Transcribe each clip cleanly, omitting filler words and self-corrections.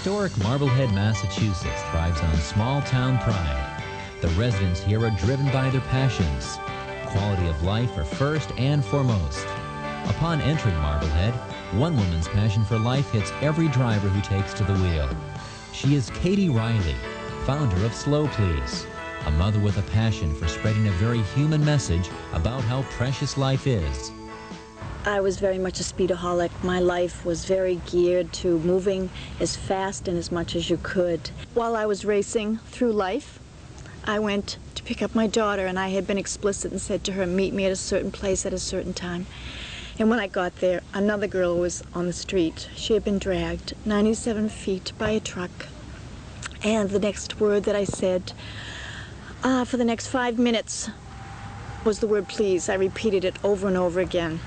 Historic Marblehead, Massachusetts thrives on small-town pride. The residents here are driven by their passions. Quality of life are first and foremost. Upon entering Marblehead, one woman's passion for life hits every driver who takes to the wheel. She is Katie Riley, founder of Slow Please, a mother with a passion for spreading a very human message about how precious life is. I was very much a speedaholic. My life was very geared to moving as fast and as much as you could. While I was racing through life, I went to pick up my daughter, and I had been explicit and said to her, meet me at a certain place at a certain time. And when I got there, another girl was on the street. She had been dragged 97 feet by a truck. And the next word that I said for the next 5 minutes was the word please. I repeated it over and over again.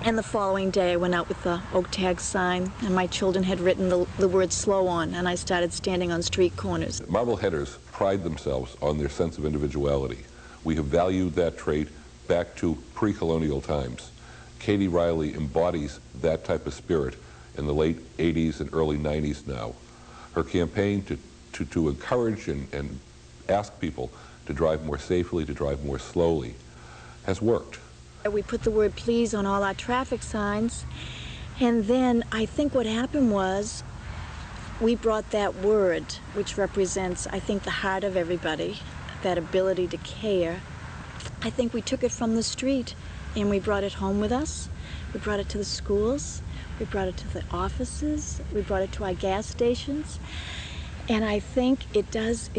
And the following day, I went out with the oak tag sign, and my children had written the word slow on, and I started standing on street corners. Marbleheaders pride themselves on their sense of individuality. We have valued that trait back to pre-colonial times. Katie Riley embodies that type of spirit in the late 80s and early 90s now. Her campaign to encourage and ask people to drive more safely, to drive more slowly, has worked. We put the word please on all our traffic signs, and then I think what happened was we brought that word, which represents, I think, the heart of everybody, that ability to care. I think we took it from the street and we brought it home with us. We brought it to the schools, we brought it to the offices, we brought it to our gas stations. And I think it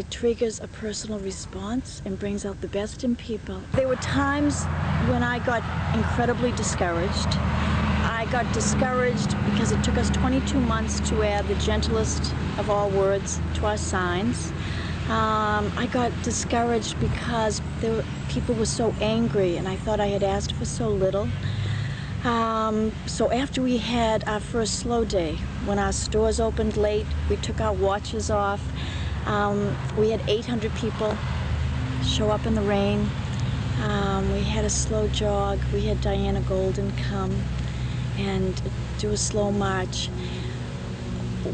triggers a personal response and brings out the best in people. There were times when I got incredibly discouraged. I got discouraged because it took us 22 months to add the gentlest of all words to our signs. I got discouraged because people were so angry, and I thought I had asked for so little. So after we had our first slow day, when our stores opened late, we took our watches off. We had 800 people show up in the rain. We had a slow jog. We had Diana Golden come and do a slow march.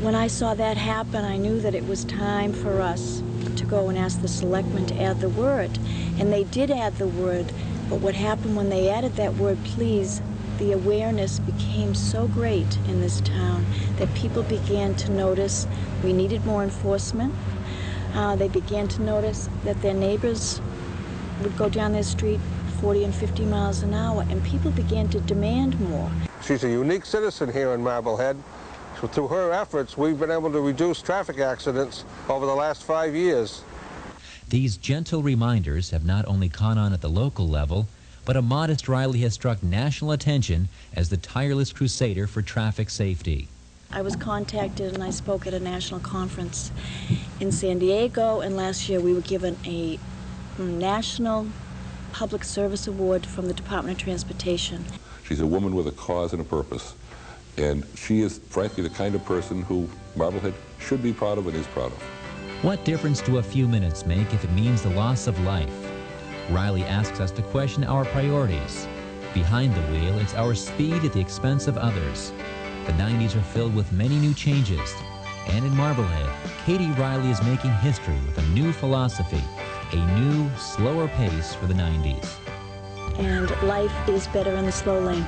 When I saw that happen, I knew that it was time for us to go and ask the selectmen to add the word. And they did add the word, but what happened when they added that word, please, the awareness became so great in this town that people began to notice we needed more enforcement. They began to notice that their neighbors would go down their street 40 and 50 miles an hour, and people began to demand more. She's a unique citizen here in Marblehead. So through her efforts, we've been able to reduce traffic accidents over the last 5 years. These gentle reminders have not only caught on at the local level, but a modest Riley has struck national attention as the tireless crusader for traffic safety. I was contacted and I spoke at a national conference in San Diego, and last year we were given a National Public Service Award from the Department of Transportation. She's a woman with a cause and a purpose, and she is, frankly, the kind of person who Marblehead should be proud of and is proud of. What difference do a few minutes make if it means the loss of life? Riley asks us to question our priorities. Behind the wheel, it's our speed at the expense of others. The 90s are filled with many new changes. And in Marblehead, Katie Riley is making history with a new philosophy, a new, slower pace for the 90s. And life is better in the slow lane.